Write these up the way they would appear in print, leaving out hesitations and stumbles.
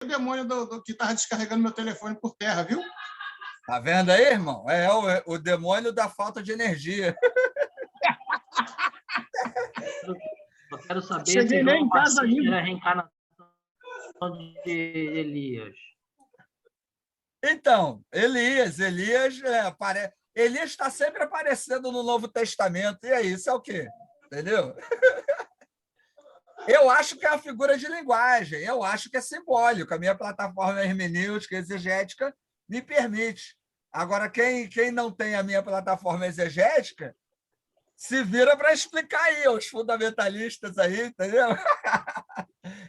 o demônio que estava descarregando meu telefone por terra, viu? Tá vendo aí, irmão? É o demônio da falta de energia. Eu quero saber Cheguei se nem João em casa Batista ainda. era a reencarnação de Elias. Então, Elias Elias está sempre aparecendo no Novo Testamento. E aí, isso é o quê? Entendeu? Eu acho que é uma figura de linguagem, eu acho que é simbólico. A minha plataforma hermenêutica, exegética, me permite. Agora, quem não tem a minha plataforma exegética, se vira para explicar aí, os fundamentalistas aí, entendeu?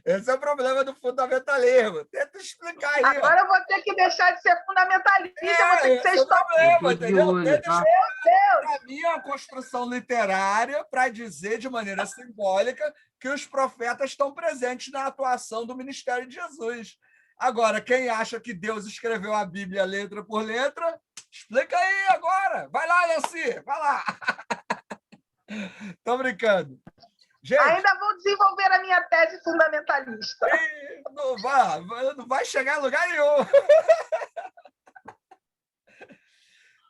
Esse é o problema do fundamentalismo. Tenta explicar aí. Agora eu vou ter que deixar de ser fundamentalista, vou ter que ser Esse é o problema, entendeu? Tenta explicar para mim a construção literária para dizer de maneira simbólica que os profetas estão presentes na atuação do ministério de Jesus. Agora, quem acha que Deus escreveu a Bíblia letra por letra, explica aí agora. Vai lá, Yancy, vai lá. Tô brincando. Gente, ainda vou desenvolver a minha tese fundamentalista. não vai chegar a lugar nenhum.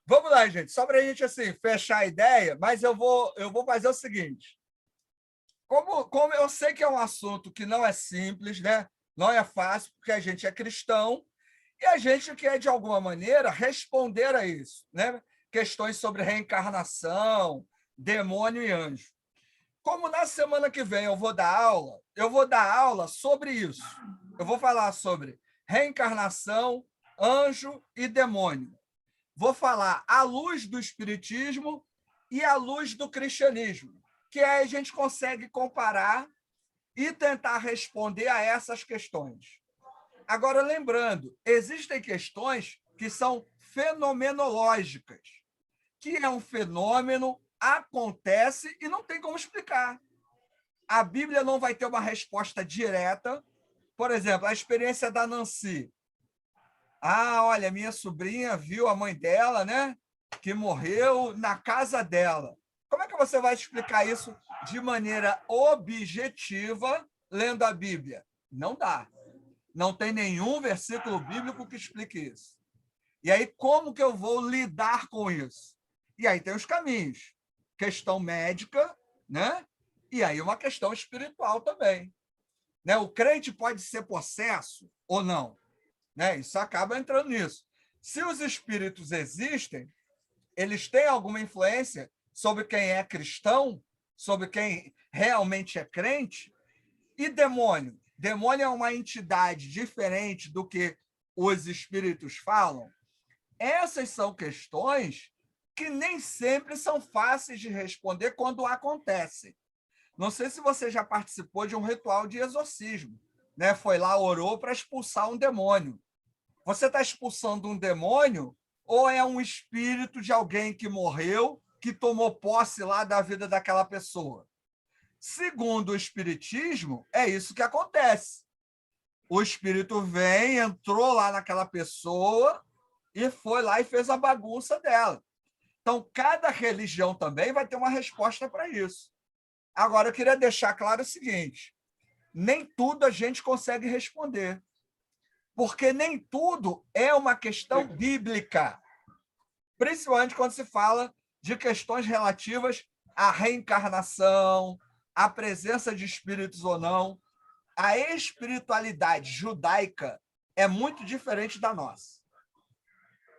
Vamos lá, gente. Só para a gente assim, fechar a ideia, mas eu vou fazer o seguinte. Como eu sei que é um assunto que não é simples, né? Não é fácil, porque a gente é cristão e a gente quer, de alguma maneira, responder a isso, né? Questões sobre reencarnação, demônio e anjo. Como na semana que vem eu vou dar aula sobre isso. Eu vou falar sobre reencarnação, anjo e demônio. Vou falar à luz do espiritismo e à luz do cristianismo, que aí a gente consegue comparar e tentar responder a essas questões. Agora, lembrando, existem questões que são fenomenológicas, que é um fenômeno, acontece e não tem como explicar. A Bíblia não vai ter uma resposta direta. Por exemplo, a experiência da Nancy. Olha, minha sobrinha viu a mãe dela, né, que morreu na casa dela. Como é que você vai explicar isso de maneira objetiva lendo a Bíblia? Não dá. Não tem nenhum versículo bíblico que explique isso. E aí, como que eu vou lidar com isso? E aí tem os caminhos. Questão médica, né? E aí uma questão espiritual também. Né? O crente pode ser possesso ou não? Né? Isso acaba entrando nisso. Se os espíritos existem, eles têm alguma influência sobre quem é cristão, sobre quem realmente é crente? E demônio? Demônio é uma entidade diferente do que os espíritos falam? Essas são questões que nem sempre são fáceis de responder quando acontecem. Não sei se você já participou de um ritual de exorcismo, né? Foi lá, orou para expulsar um demônio. Você está expulsando um demônio ou é um espírito de alguém que morreu, que tomou posse lá da vida daquela pessoa? Segundo o espiritismo, é isso que acontece. O espírito vem, entrou lá naquela pessoa e foi lá e fez a bagunça dela. Então, cada religião também vai ter uma resposta para isso. Agora, eu queria deixar claro o seguinte: nem tudo a gente consegue responder, porque nem tudo é uma questão bíblica, principalmente quando se fala de questões relativas à reencarnação, à presença de espíritos ou não. A espiritualidade judaica é muito diferente da nossa.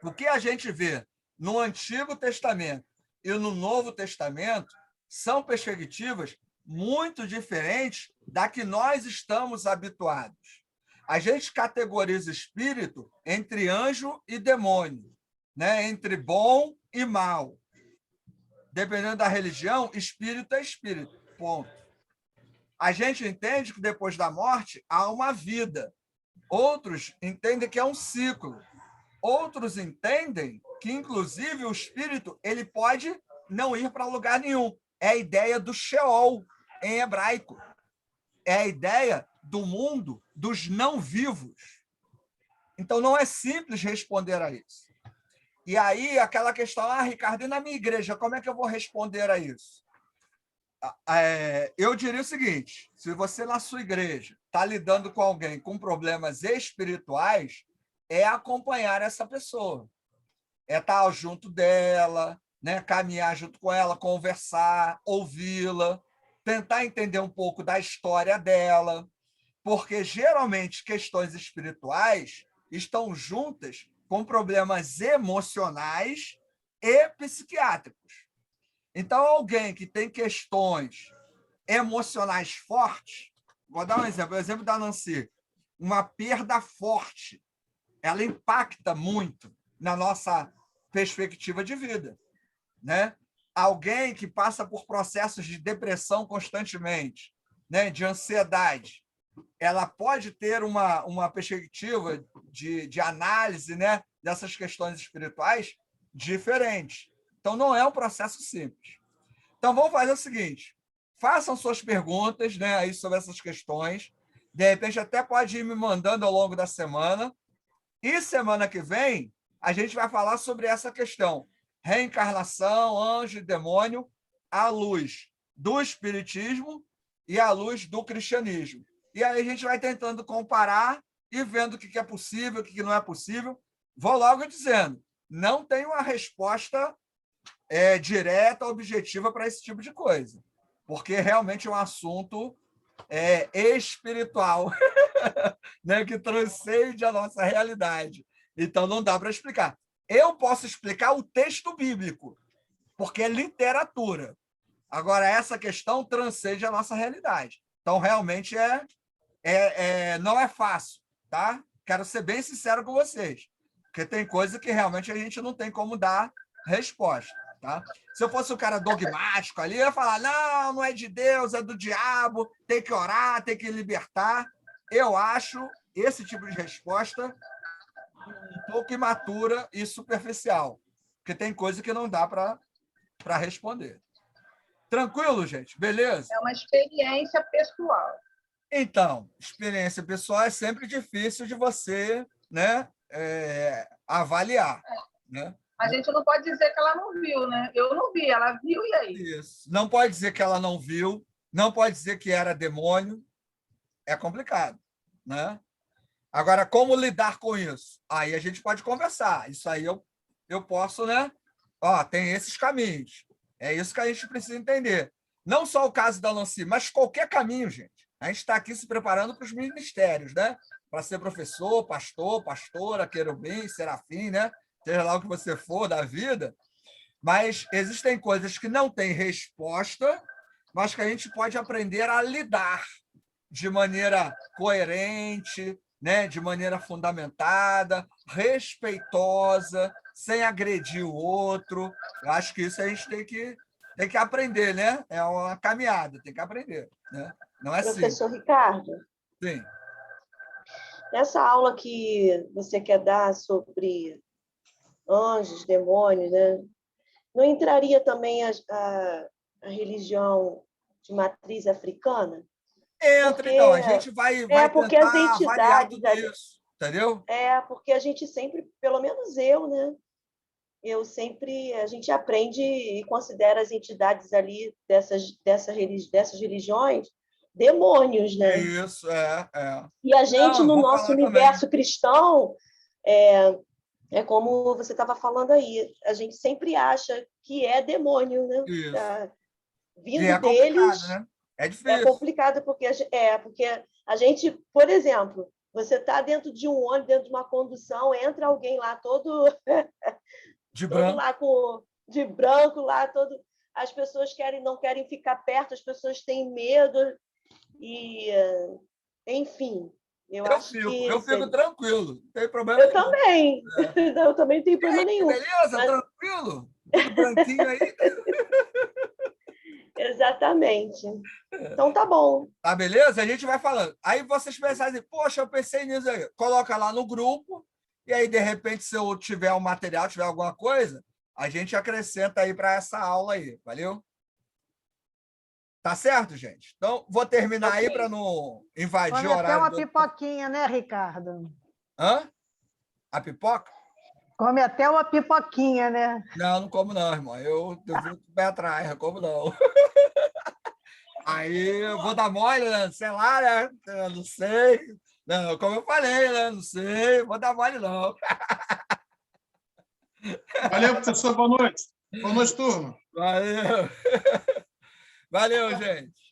O que a gente vê no Antigo Testamento e no Novo Testamento são perspectivas muito diferentes da que nós estamos habituados. A gente categoriza espírito entre anjo e demônio, né? Entre bom e mal. Dependendo da religião, espírito é espírito, ponto. A gente entende que depois da morte há uma vida. Outros entendem que é um ciclo. Outros entendem que, inclusive, o espírito ele pode não ir para lugar nenhum. É a ideia do Sheol, em hebraico. É a ideia do mundo dos não vivos. Então, não é simples responder a isso. E aí, aquela questão, Ricardo, e na minha igreja, como é que eu vou responder a isso? eu diria o seguinte: se você na sua igreja está lidando com alguém com problemas espirituais, é acompanhar essa pessoa, é estar junto dela, né? Caminhar junto com ela, conversar, ouvi-la, tentar entender um pouco da história dela, porque geralmente questões espirituais estão juntas com problemas emocionais e psiquiátricos. Então, alguém que tem questões emocionais fortes, vou dar um exemplo, o exemplo da Nancy, uma perda forte, ela impacta muito na nossa perspectiva de vida, né? Alguém que passa por processos de depressão constantemente, né, de ansiedade, ela pode ter uma perspectiva de análise, né, dessas questões espirituais diferente. Então, não é um processo simples. Então, vamos fazer o seguinte: façam suas perguntas, né, aí sobre essas questões. De repente, até pode ir me mandando ao longo da semana. E semana que vem, a gente vai falar sobre essa questão: reencarnação, anjo e demônio, à luz do espiritismo e à luz do cristianismo. E aí a gente vai tentando comparar e vendo o que é possível, o que não é possível. Vou logo dizendo, não tem uma resposta direta, objetiva para esse tipo de coisa, porque realmente é um assunto espiritual, né, que transcende a nossa realidade. Então, não dá para explicar. Eu posso explicar o texto bíblico, porque é literatura. Agora, essa questão transcende a nossa realidade. Então, realmente, não é fácil, tá? Quero ser bem sincero com vocês, porque tem coisa que realmente a gente não tem como dar resposta, tá? Se eu fosse um cara dogmático ali, eu ia falar, não, não é de Deus, é do diabo, tem que orar, tem que libertar. Eu acho esse tipo de resposta um pouco imatura e superficial, porque tem coisa que não dá para responder. Tranquilo, gente? Beleza? É uma experiência pessoal. Então, experiência pessoal é sempre difícil de você, né, avaliar, né? A gente não pode dizer que ela não viu, né? Eu não vi, ela viu e aí? Isso. Não pode dizer que ela não viu, não pode dizer que era demônio, é complicado, né? Agora, como lidar com isso? Aí a gente pode conversar. Isso aí eu posso, né? Ó, tem esses caminhos. É isso que a gente precisa entender. Não só o caso da Nancy, mas qualquer caminho, gente. A gente está aqui se preparando para os ministérios, né? Para ser professor, pastor, pastora, querubim, serafim, né? Seja lá o que você for da vida. Mas existem coisas que não têm resposta, mas que a gente pode aprender a lidar de maneira coerente, né? De maneira fundamentada, respeitosa, sem agredir o outro. Eu acho que isso a gente tem que aprender, né? É uma caminhada, tem que aprender, né? Não é simples. Professor Ricardo, Sim. nessa aula que você quer dar sobre anjos, demônios, né? Não entraria também a religião de matriz africana? Entra, Porque então, a gente vai porque as tentar avaliar entidades tudo ali, isso, entendeu? porque a gente sempre, pelo menos a gente aprende e considera as entidades ali dessas religiões demônios, né? Isso, E a gente, Não, eu no vou nosso falar também. universo cristão, é como você estava falando aí, a gente sempre acha que é demônio, né? Isso. E Vindo é deles complicado, né? É é difícil. complicado, porque a gente, por exemplo, você está dentro de um ônibus, dentro de uma condução, entra alguém lá todo De todo branco. lá de branco, lá todo. As pessoas não querem ficar perto, as pessoas têm medo e, enfim, eu acho Eu que fico tranquilo, não tem problema eu nenhum. também, É. eu também não tenho E aí, problema nenhum. beleza? Mas, Tranquilo? Tudo branquinho aí? exatamente. Então tá bom. Tá beleza? A gente vai falando. Aí vocês pensarem assim, poxa, eu pensei nisso aí. Coloca lá no grupo, e aí, de repente, se eu tiver um material, tiver alguma coisa, a gente acrescenta aí para essa aula aí, valeu? Tá certo, gente? Então, vou terminar aí para não invadir Come o até horário uma do. pipoquinha, né, Ricardo? Hã? A pipoca? Come até uma pipoquinha, né? Não, não como não, irmão. Eu fico com o pé atrás, não como não. Aí eu vou dar mole, né? Sei lá, né? Eu não sei. Não, como eu falei, né? Não sei, vou dar mole, não. Valeu, professor. Boa noite. Boa noite, turma. Valeu. Valeu, gente.